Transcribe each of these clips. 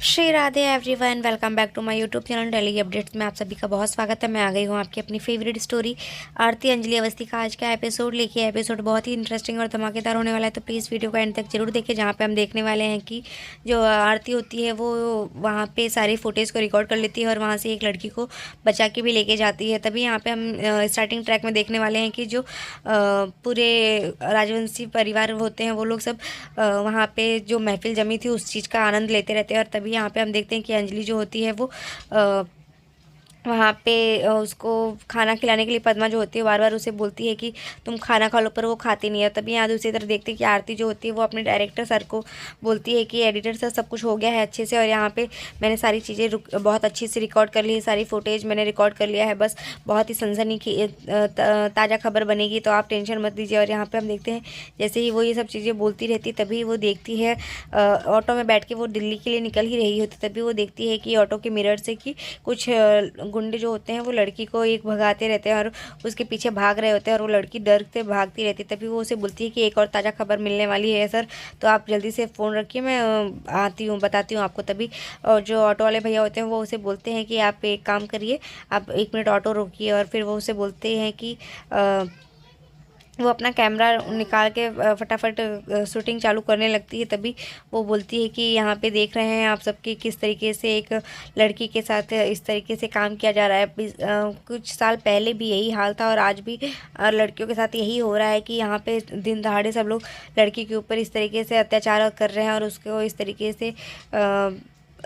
Shri Radhe everyone, welcome back to my YouTube channel daily updates में आप सभी का बहुत स्वागत है। मैं आ गई हूँ आपकी अपनी फेवरेट स्टोरी आरती अंजलि अवस्थी का आज का एपिसोड लेके। एपिसोड बहुत ही इंटरेस्टिंग और धमाकेदार होने वाला है, तो प्लीज़ वीडियो को एंड तक जरूर देखें, जहाँ पे हम देखने वाले हैं कि जो आरती होती है वो वहाँ पे सारी फुटेज को रिकॉर्ड कर लेती है और वहाँ से एक लड़की को बचा के भी लेके जाती है। तभी यहाँ पे हम स्टार्टिंग ट्रैक में देखने वाले हैं कि जो पूरे राजवंशी परिवार होते हैं वो लोग सब वहाँ पे जो महफिल जमी थी उस चीज़ का आनंद लेते रहते हैं। और तभी यहाँ पे हम देखते हैं कि अंजलि जो होती है वो वहाँ पे उसको खाना खिलाने के लिए पद्मा जो होती है बार बार उसे बोलती है कि तुम खाना खा लो, पर वो खाती नहीं है। तभी यहाँ दूसरी तरफ देखते हैं कि आरती जो होती है वो अपने डायरेक्टर सर को बोलती है कि एडिटर सर सब कुछ हो गया है अच्छे से, और यहाँ पे मैंने सारी चीज़ें बहुत अच्छे से रिकॉर्ड कर ली है, सारी फुटेज मैंने रिकॉर्ड कर लिया है, बस बहुत ही सनसनी की ताज़ा खबर बनेगी, तो आप टेंशन मत लीजिए। और यहाँ पर हम देखते हैं जैसे ही वो ये सब चीज़ें बोलती रहती तभी वो देखती है ऑटो में बैठ के वो दिल्ली के लिए निकल ही रही होती, तभी वो देखती है कि ऑटो के मिरर से कि कुछ गुंडे जो होते हैं वो लड़की को एक भगाते रहते हैं और उसके पीछे भाग रहे होते हैं, और वो लड़की डर से भागती रहती है। तभी वो उसे बोलती है कि एक और ताज़ा खबर मिलने वाली है सर, तो आप जल्दी से फ़ोन रखिए, मैं आती हूँ, बताती हूँ आपको। तभी जो ऑटो वाले भैया होते हैं वो उसे बोलते हैं कि आप एक काम करिए, आप 1 मिनट ऑटो रोकिए, और फिर वो उसे बोलते हैं कि वो अपना कैमरा निकाल के फटाफट शूटिंग चालू करने लगती है। तभी वो बोलती है कि यहाँ पे देख रहे हैं आप सबकी किस तरीके से एक लड़की के साथ इस तरीके से काम किया जा रहा है। कुछ साल पहले भी यही हाल था और आज भी लड़कियों के साथ यही हो रहा है कि यहाँ पे दिन दहाड़े सब लोग लड़की के ऊपर इस तरीके से अत्याचार कर रहे हैं और उसको इस तरीके से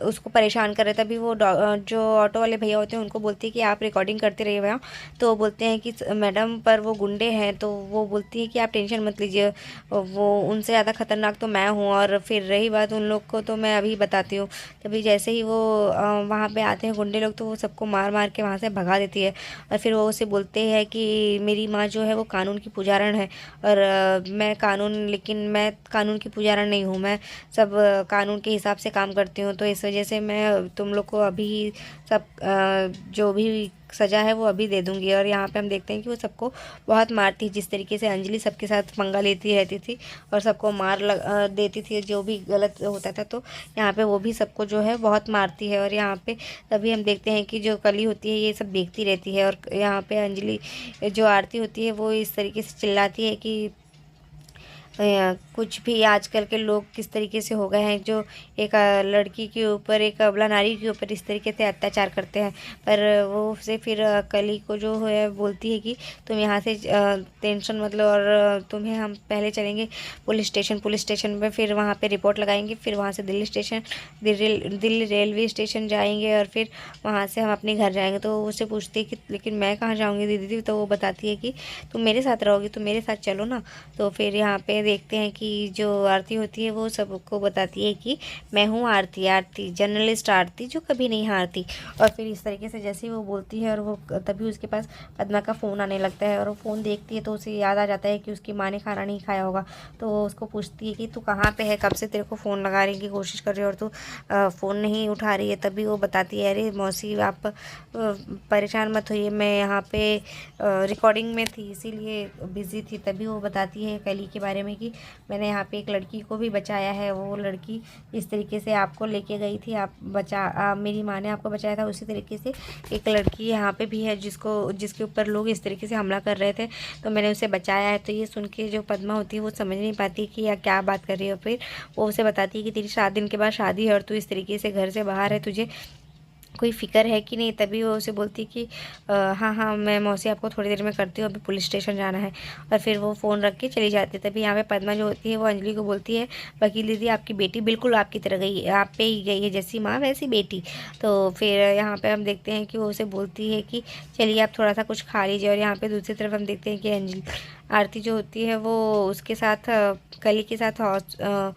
उसको परेशान कर रहे। तभी वो जो ऑटो वाले भैया होते हैं उनको बोलती है कि आप रिकॉर्डिंग करते रहिए भैया। तो वो बोलते हैं कि मैडम पर वो गुंडे हैं, तो वो बोलती है कि आप टेंशन मत लीजिए, वो उनसे ज़्यादा खतरनाक तो मैं हूँ, और फिर रही बात उन लोग को तो मैं अभी बताती हूँ। तभी जैसे ही वो वहाँ पे आते हैं गुंडे लोग, तो वो सबको मार मार के वहाँ से भगा देती है। और फिर वो उसे बोलते हैं कि मेरी माँ जो है वो कानून की पुजारण है, और लेकिन मैं कानून की पुजारण नहीं हूँ, मैं सब कानून के हिसाब से काम करती हूँ, तो इस वजह से मैं तुम लोग को अभी सब जो भी सज़ा है वो अभी दे दूंगी। और यहाँ पे हम देखते हैं कि वो सबको बहुत मारती है, जिस तरीके से अंजलि सबके साथ पंगा लेती रहती थी और सबको देती थी जो भी गलत होता था, तो यहाँ पे वो भी सबको जो है बहुत मारती है। और यहाँ पे तभी हम देखते हैं कि जो कली होती है ये सब देखती रहती है, और यहाँ पे अंजलि जो आरती होती है वो इस तरीके से चिल्लाती है कि कुछ भी आजकल के लोग किस तरीके से हो गए हैं, जो एक लड़की के ऊपर, एक अबला नारी के ऊपर इस तरीके से अत्याचार करते हैं। पर वो उसे फिर कली को जो है बोलती है कि तुम यहाँ से टेंशन मत लो, और तुम्हें हम पहले चलेंगे पुलिस स्टेशन में, फिर वहाँ पे रिपोर्ट लगाएंगे, फिर वहाँ से दिल्ली रेलवे स्टेशन जाएंगे, और फिर वहाँ से हम अपने घर जाएंगे। तो उससे पूछती है कि लेकिन मैं कहाँ जाऊँगी दीदी, तो वो बताती है कि तुम मेरे साथ रहोगी, तुम मेरे साथ चलो ना। तो फिर यहाँ पे देखते हैं कि जो आरती होती है वो सबको बताती है कि मैं हूँ आरती, आरती जर्नलिस्ट आरती जो कभी नहीं हारती। और फिर इस तरीके से जैसे ही वो बोलती है, और वो तभी उसके पास पद्मा का फ़ोन आने लगता है, और वो फ़ोन देखती है तो उसे याद आ जाता है कि उसकी माँ ने खाना नहीं खाया होगा। तो वो उसको पूछती है कि तू कहाँ पे है, कब से तेरे को फ़ोन लगाने की कोशिश कर रही है और तू फ़ोन नहीं उठा रही है। तभी वो बताती है अरे मौसी आप परेशान मत होइए, मैं यहाँ पे रिकॉर्डिंग में थी इसीलिए बिज़ी थी। तभी वो बताती है कली के बारे में कि मैंने यहाँ पे एक लड़की को भी बचाया है, वो लड़की इस तरीके से आपको लेके गई थी, मेरी माँ ने आपको बचाया था, उसी तरीके से एक लड़की यहाँ पे भी है जिसके ऊपर लोग इस तरीके से हमला कर रहे थे, तो मैंने उसे बचाया है। तो ये सुन के जो पद्मा होती है वो समझ नहीं पाती कि या क्या बात कर रही है। फिर वो उसे बताती है कि तेरी 7 दिन के बाद शादी है और तू इस तरीके से घर से बाहर है, तुझे कोई फ़िक्र है कि नहीं। तभी वो उसे बोलती कि हाँ हाँ मैं मौसी आपको थोड़ी देर में करती हूँ, अभी पुलिस स्टेशन जाना है। और फिर वो फ़ोन रख के चली जाती है। तभी यहाँ पे पद्मा जो होती है वो अंजलि को बोलती है वकील दीदी आपकी बेटी बिल्कुल आपकी तरह गई है, आप पे ही गई है, जैसी माँ वैसी बेटी। तो फिर यहाँ पर हम देखते हैं कि वो उसे बोलती है कि चलिए आप थोड़ा सा कुछ खा लीजिए। और यहाँ पर दूसरी तरफ हम देखते हैं कि आरती जो होती है वो उसके साथ कली के साथ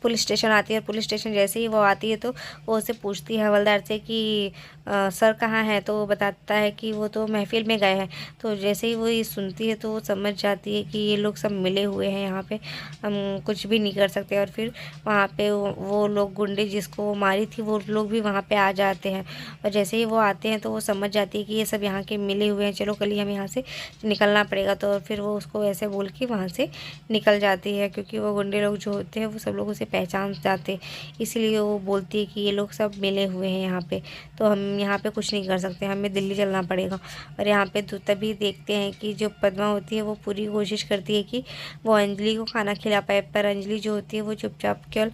पुलिस स्टेशन आती है। और पुलिस स्टेशन जैसे ही वो आती है तो वो उससे पूछती है हवलदार से कि सर कहाँ हैं, तो वो बताता है कि वो तो महफिल में गए हैं। तो जैसे ही वो ये सुनती है तो वो समझ जाती है कि ये लोग सब मिले हुए हैं, यहाँ पे हम कुछ भी नहीं कर सकते। और फिर वहाँ पे वो लोग गुंडे जिसको वो मारी थी वो लोग भी वहाँ पे आ जाते हैं, और जैसे ही वो आते हैं तो वो समझ जाती है कि ये सब यहाँ के मिले हुए हैं, चलो कल ही हम यहाँ से निकलना पड़ेगा। तो फिर वो उसको ऐसे बोल के वहाँ से निकल जाती है, क्योंकि वो गुंडे लोग जो होते हैं वो सब लोग उसे पहचान जाते, इसलिए वो बोलती है कि ये लोग सब मिले हुए हैं यहाँ पे, तो हम यहाँ पे कुछ नहीं कर सकते, हमें दिल्ली चलना पड़ेगा। और यहाँ पे तो तभी देखते हैं कि जो पद्मा होती है वो पूरी कोशिश करती है कि वो अंजलि को खाना खिला पाए, पर अंजलि जो होती है वो चुपचाप केवल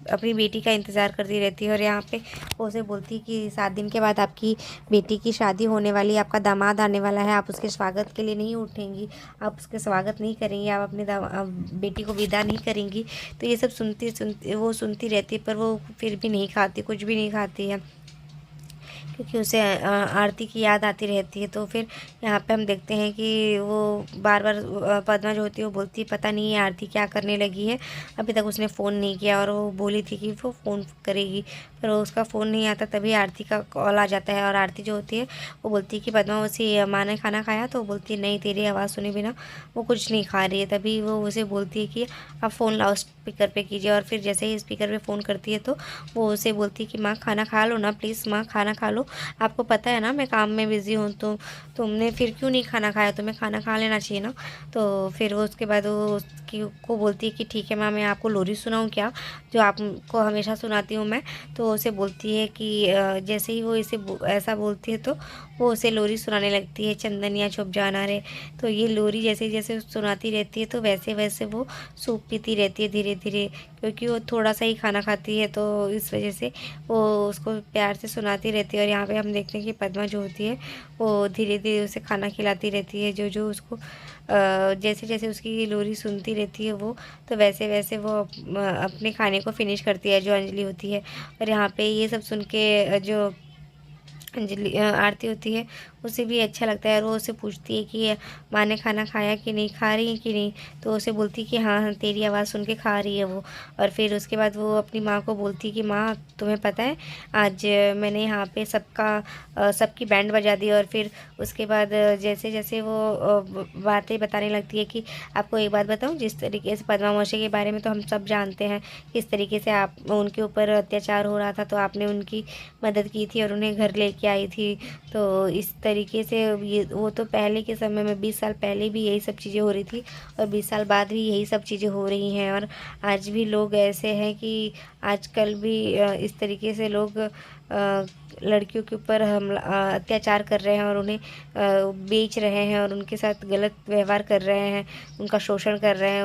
अपनी बेटी का इंतज़ार करती रहती है। और यहाँ पे वो उसे बोलती है कि 7 दिन के बाद आपकी बेटी की शादी होने वाली है, आपका दामाद आने वाला है, आप उसके स्वागत के लिए नहीं उठेंगी, आप उसके स्वागत नहीं करेंगी, आप अपने बेटी को विदा नहीं करेंगी। तो ये सब वो सुनती रहती है, पर वो फिर भी नहीं खाती, कुछ भी नहीं खाती है, क्योंकि उसे आरती की याद आती रहती है। तो फिर यहाँ पे हम देखते हैं कि वो बार बार पद्मा जो होती है वो बोलती है पता नहीं है आरती क्या करने लगी है, अभी तक उसने फ़ोन नहीं किया, और वो बोली थी कि वो फ़ोन करेगी, पर उसका फ़ोन नहीं आता। तभी आरती का कॉल आ जाता है, और आरती जो होती है वो बोलती है कि पद्मा उसे माँ ने खाना खाया, तो वो बोलती है नहीं, तेरी आवाज़ सुने बिना वो कुछ नहीं खा रही है। तभी वो उसे बोलती है कि आप फ़ोन लाउड स्पीकर पे कीजिए, और फिर जैसे ही स्पीकर पे फ़ोन करती है तो वो उसे बोलती है कि माँ खाना खा लो ना, प्लीज़ माँ खाना खा लो, आपको पता है ना मैं काम में बिज़ी हूँ, तो तुमने फिर क्यों नहीं खाना खाया, तुम्हें खाना खा लेना चाहिए ना। तो फिर वो उसके बाद वो उसकी को बोलती है कि ठीक है माँ, मैं आपको लोरी सुनाऊँ क्या, जो आपको हमेशा सुनाती हूँ मैं। तो उसे बोलती है कि जैसे ही वो ऐसा बोलती है तो वो उसे लोरी सुनाने लगती है, चंदनिया छुप जाना रे। तो ये लोरी जैसे जैसे सुनाती रहती है तो वैसे वैसे वो सूप पीती रहती है धीरे धीरे, क्योंकि वो थोड़ा सा ही खाना खाती है, तो इस वजह से वो उसको प्यार से सुनाती रहती है। और यहाँ पे हम देखते हैं कि पद्मा जो होती है वो धीरे धीरे उसे खाना खिलाती रहती है, जो जो उसको जैसे जैसे उसकी लोरी सुनती रहती है वो, तो वैसे वैसे वो अपने खाने को फिनिश करती है, जो अंजलि होती है। और यहाँ पे ये सब सुन के जो आरती होती है उसे भी अच्छा लगता है, और वो उसे पूछती है कि माँ ने खाना खाया कि नहीं, खा रही है कि नहीं। तो उसे बोलती है कि हाँ हाँ, तेरी आवाज़ सुन के खा रही है वो। और फिर उसके बाद वो अपनी माँ को बोलती है कि माँ तुम्हें पता है आज मैंने यहाँ पे सबकी बैंड बजा दी। और फिर उसके बाद जैसे जैसे वो बातें बताने लगती है कि आपको एक बात बताऊँ, जिस तरीके से पद्मा मौसी के बारे में तो हम सब जानते हैं, किस तरीके से आप उनके ऊपर अत्याचार हो रहा था, तो आपने उनकी मदद की थी और उन्हें घर लेके आई थी। तो इस तरीके से ये वो तो पहले के समय में 20 साल पहले भी यही सब चीज़ें हो रही थी, और 20 साल बाद भी यही सब चीज़ें हो रही हैं। और आज भी लोग ऐसे हैं कि आजकल भी इस तरीके से लोग लड़कियों के ऊपर अत्याचार कर रहे हैं, और उन्हें बेच रहे हैं, और उनके साथ गलत व्यवहार कर रहे हैं, उनका शोषण कर रहे हैं,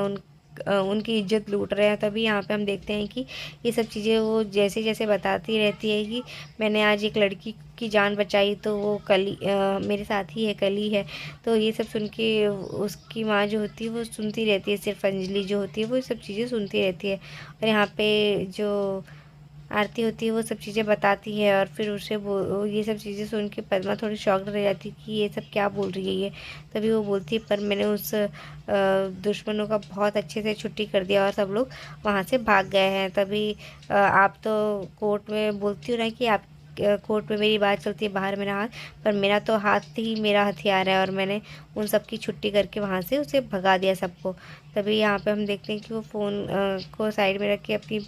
उनकी इज्जत लूट रहे हैं। तभी यहाँ पे हम देखते हैं कि ये सब चीज़ें वो जैसे जैसे बताती रहती है कि मैंने आज एक लड़की की जान बचाई, तो वो मेरे साथ ही है, कल ही है। तो ये सब सुन के उसकी माँ जो होती है वो सुनती रहती है, सिर्फ अंजलि जो होती है वो ये सब चीज़ें सुनती रहती है। और यहाँ पे जो आरती होती है वो सब चीज़ें बताती है, और फिर ये सब चीज़ें सुन के पद्मा थोड़ी शॉक्ड रह जाती है कि ये सब क्या बोल रही है ये। तभी वो बोलती है पर मैंने उस दुश्मनों का बहुत अच्छे से छुट्टी कर दिया, और सब लोग वहाँ से भाग गए हैं। तभी आप तो कोर्ट में बोलती हो ना कि आप कोर्ट में मेरी बात चलती है, बाहर मेरा हाथ, पर मेरा तो हाथ ही मेरा हथियार है, और मैंने उन सब की छुट्टी करके वहाँ से उसे भगा दिया सबको। तभी यहाँ पे हम देखते हैं कि वो फ़ोन को साइड में रख के अपनी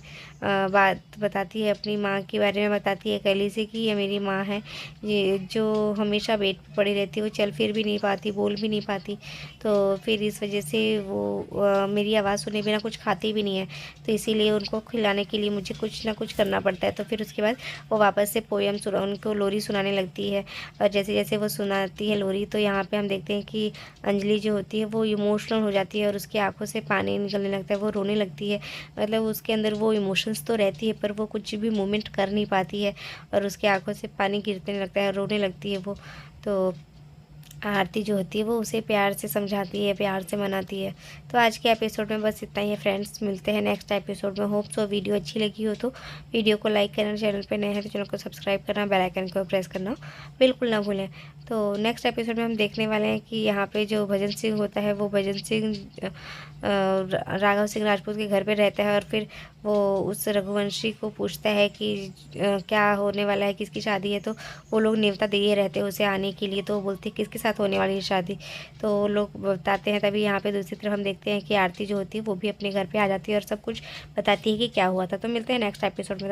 बात बताती है, अपनी माँ के बारे में बताती है कली से कि ये मेरी माँ है, ये जो हमेशा बेड पर पड़ी रहती है, वो चल फिर भी नहीं पाती, बोल भी नहीं पाती। तो फिर इस वजह से वो मेरी आवाज़ सुने बिना कुछ खाती भी नहीं है, तो इसीलिए उनको खिलाने के लिए मुझे कुछ ना कुछ करना पड़ता है। तो फिर उसके बाद वो वापस से पोयम उनको लोरी सुनाने लगती है, और जैसे जैसे वो सुनाती है लोरी, तो यहाँ पे हम देखते हैं कि अंजलि जो होती है वो इमोशनल हो जाती है, और उसकी आंखों से पानी निकलने लगता है, वो रोने लगती है। मतलब उसके अंदर वो इमोशंस तो रहती है, पर वो कुछ भी मूवमेंट कर नहीं पाती है, और उसकी आंखों से पानी गिरने लगता है, रोने लगती है वो। तो आरती जो होती है वो उसे प्यार से समझाती है, प्यार से मनाती है। तो आज के एपिसोड में बस इतना ही है फ्रेंड्स, मिलते हैं नेक्स्ट एपिसोड में। होप सो वीडियो अच्छी लगी हो तो वीडियो को लाइक करना, चैनल पे नए हैं तो चैनल को सब्सक्राइब करना, बेल आइकन को प्रेस करना बिल्कुल ना भूलें। तो नेक्स्ट एपिसोड में हम देखने वाले हैं कि यहाँ पे जो भजन सिंह होता है वो भजन सिंह राघव सिंह राजपूत के घर पे रहता है, और फिर वो उस रघुवंशी को पूछता है कि क्या होने वाला है, किसकी शादी है। तो वो लोग न्योता दिए रहते हैं उसे आने के लिए, तो वो बोलती है किसके साथ होने वाली है शादी, तो वो लोग बताते हैं। तभी यहाँ पे दूसरी तरफ हम देखते हैं कि आरती जो होती है वो भी अपने घर पे आ जाती है और सब कुछ बताती है कि क्या हुआ था। तो मिलते हैं नेक्स्ट एपिसोड में।